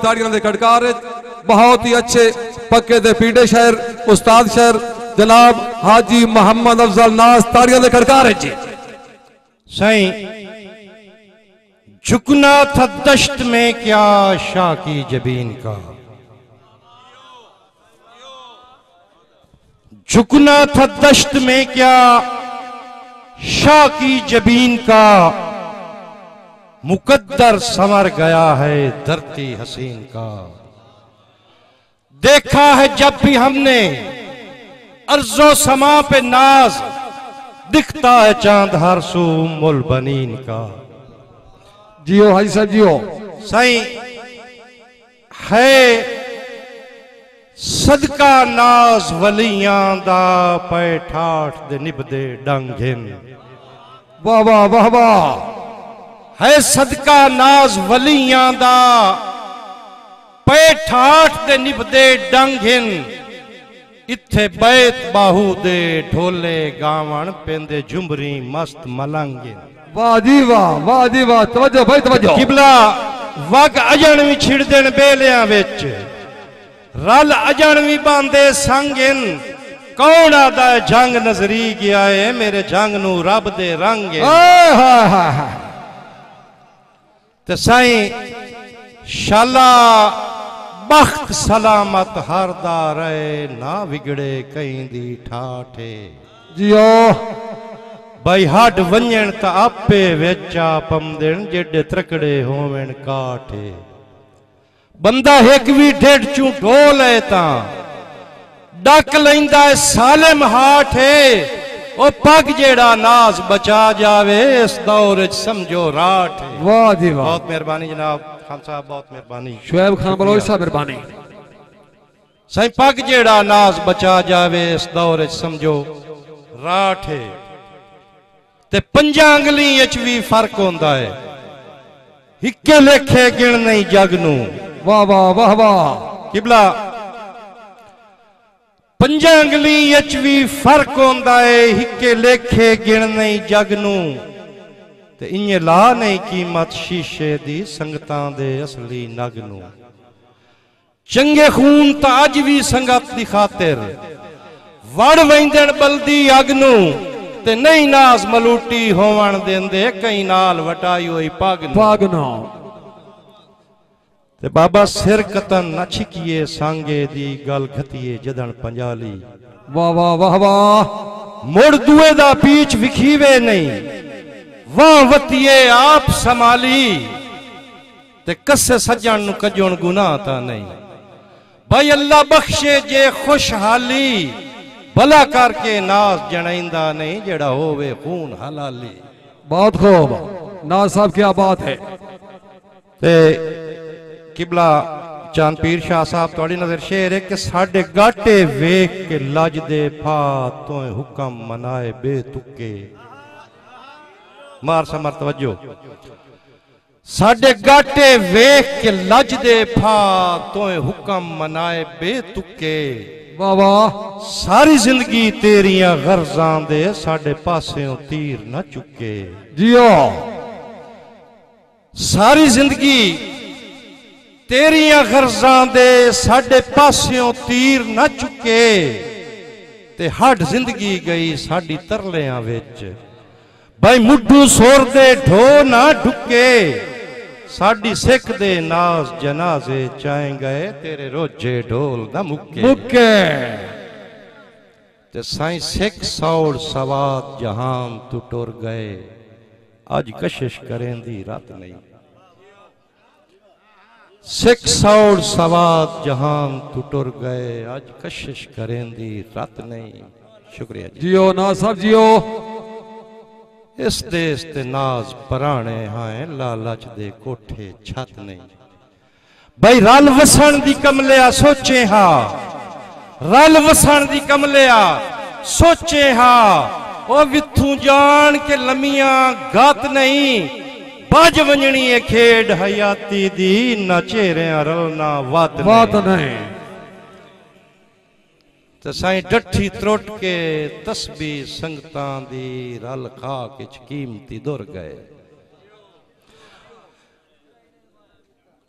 ताड़ियां दे खड़कार बहुत ही अच्छे पक्के दे पीड़े शहर उस्ताद शहर जनाब हाजी मोहम्मद अफजल नाज ताड़ियां दे खड़कार जी। सही झुकना था दश्त में क्या शाह की जबीन का, झुकना था दश्त में क्या शाह की जबीन का, मुकद्दर संवर गया है धरती हसीन का। देखा है जब भी हमने अर्जो समा पे नाज, दिखता है चांद हर सू उम्मुल बनीन का। जियो हाजी साहब जियो। सही है सदका नाज वलियां दा पै ठाठ दे निभदे डंगिन। वाह वाह वाह वाह। है सदका नाज वलियां दा पै ठाठ दे निभदे डंगिन। इत्थे बैत बाहू दे ढोले गावण पेंदे झुमरी मस्त मलंगिन। वाह जी वाह तवज्जो भाई तवज्जो। किबला वग अजन भी छिड़ देन बेलियां विच, रल अजन भी बांधे संगिन। कौन आदा जंग नजरी गया है मेरे जंग नू रब दे रंग। ते साईं शाला बख्त सलामत हरदा रहे, ना बिगड़े कहीं दी ठाठे। जियो भाई हड वंजन ता आपे वेचा पमदन जेडे त्रकड़े होवन काठे। बंदा एक भी ढेड चू ढोल है ता डक लैंदा है सालिम हाठ है। ओ पग जेड़ा नाज बचा जावे इस दौर च समझो राठ है। वाह जी वाह। बहुत मेहरबानी जनाब खान साहब, बहुत मेहरबानी। शुएब खान बलोच साहब मेहरबानी। सही पग जेड़ा नाज बचा जावे इस दौर च समझो राठ है। ते पंजा अंगली च भी फर्क होंदा है, हिक्के लेखे गिण नहीं जग नू। वाह वाह वाह वाह। किबला पंजा अंगली च भी फर्क होंदा है, हिक्के लेखे गिण नहीं जग नू। ते इन्ने ला नहीं कीमत शीशे दी संगतां दे असली नग नू। चंगे खून ता अज भी संगत दी खातिर वड़ वैंदन बल्दी अग नू। ते नहीं नाज मलूटी होवन देंदे कई नाल वटाई हुई पग नू। ते बाबा सिर कतन न छिकिए सांगे दी गल घतिए जदन पंजाली। वाह वाह वाह वाह। मुड़ दुए दा पीछ विखीवे नहीं, वाह वतिए आप संभाली। ते कसे सज्जन नु कजोन गुनाह ता नहीं। भाई अल्लाह बख्शे जे खुशहाली, भला करके नाज जनाइंदा नहीं जेड़ा होवे खून हलाली। बहुत खूब नाज साहब क्या बात है। ते किबला चांद पीर शाह साहब थोड़ी नजर शेर है कि साडे गाटे वेख के लज दे फा तो हुक्म मनाए बेतुके। मार समर तवज्जो। साडे गाटे वेख के लज दे फा तो हुक्म मनाए बेतुके। वाह वाह। सारी जिंदगी तेरियां गर्जां दे साडे पासेओ तीर न चुके। जियो सारी जिंदगी तेरियां गर्जां दे साडे पासियों तीर न चुके। ते हड जिंदगी गई साडी तरलियां विच, भाई मुड्ढू सोर दे ढो ना ढुके। साडी सिख दे नाज जनाजे चाहे गए तेरे रोजे ढोल न मुके मुके। ते साईं सिख सौड़ सवाद जहान तू टुर गए, अज कशिश करें दी रात नहीं। सिख सौड़ सवाद जहान तू टुर गए, आज कशिश करें दी रात नहीं। शुक्रिया जी। जियो ना साहब जियो। इस देश ते नाज पराने हैं, लालच दे कोठे छत नहीं। भाई रल वसन दी कमलिया सोचे हा, रल वसन दी कमलिया सोचे हा। ओ विथू जान के लमिया गात नहीं, बज वंजनी है खेड हयाती दी, ना चेहरिया रलना वात नहीं। तो साईं डठी त्रुट के तस्बी संगतां दी रल खा के कीमती दुर गए।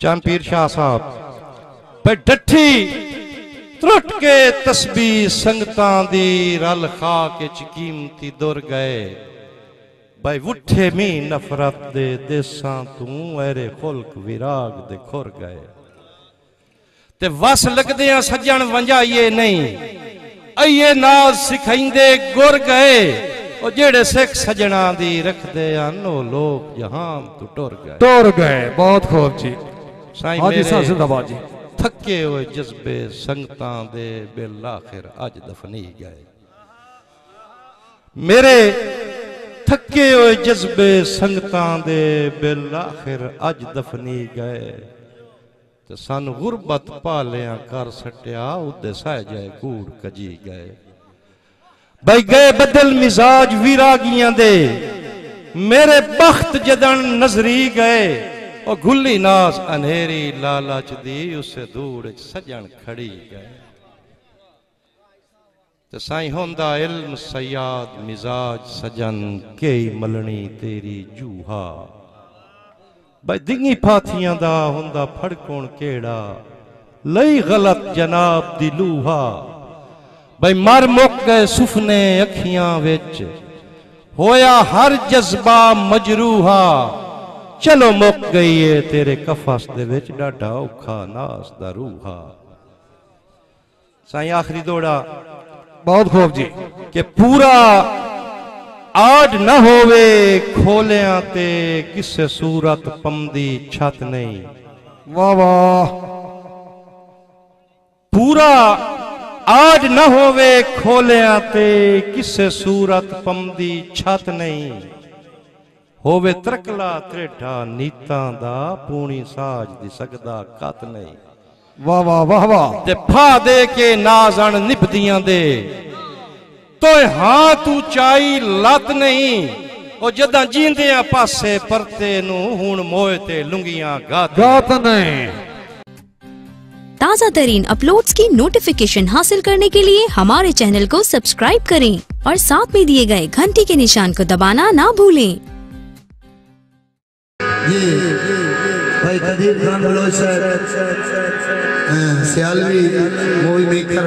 चंपीर शाह साहब पे डठी त्रुट के तस्बीह संगतां दी रल खा के कीमती दुर गए भाई उठे मी नफरत दे देसां तू एरे खुल्क विराग दे खुर गए ते वस लगदियां सज्जन वंजाइए नहीं आइए नाज सिखाइंदे गुर गए ओ जेड़े सिख सजना दी रखदे आन ओ लोग जहां तू टुर गए बहुत खूब जी। साईं हाजी साहब मेरे जिंदाबाद जी। थके हुए जज्बे संगतां दे बिल आखिर अज दफनी गए मेरे थके हुए जज्बे संगतां दे बिल आखिर अज दफनी गए ते सन गुरबत पालियां कर सटिया उदे सह जाए कूड़ कजी गए भाई गए बदल मिजाज विरागियां दे मेरे बख्त जदन नजरी गए और गुल्ली नास अनहेरी लालच दी उसे दूर सजन खड़ी गए ते साईं होंदा इल्म सयाद मिजाज सजन केई मलनी तेरी जूहा भाई दिंगी फाथियां दा होंदा फड़कोण केड़ा लई गलत जनाब दी लूहा भाई मर मुक गए सुफने अखियां विच होया हर जज्बा मजरूहा चलो मुक गई है तेरे कफस दे विच डाढा औखा नास दा रूहा साईं आखिरी दौड़ा बहुत खूब जी। कि पूरा आड न होवे खोलियां ते किसे सूरत पमदी छत नहीं वाह वाह। पूरा आड न होवे खोलियां ते किसे सूरत पमदी छत नहीं होवे त्रकला त्रेठा नीतां दा पूणी साज दी सकदा कत नहीं वाह वाह वाह वाह। ते फा दे के नाजन निभदियां दे तो हां तू चाई लत नहीं ओ जदा जींदियां पासे परते नू हुण मोए ते लुंगियां गात नहीं। ताज़ा तरीन अपलोड्स की नोटिफिकेशन हासिल करने के लिए हमारे चैनल को सब्सक्राइब करें और साथ में दिए गए घंटी के निशान को दबाना ना भूलें। ये भाई Kadir Khan Baloch Sialvi movie maker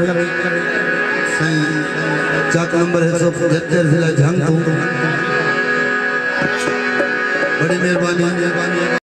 Chak number है 175 जिला झंग बड़ी मेहरबानी।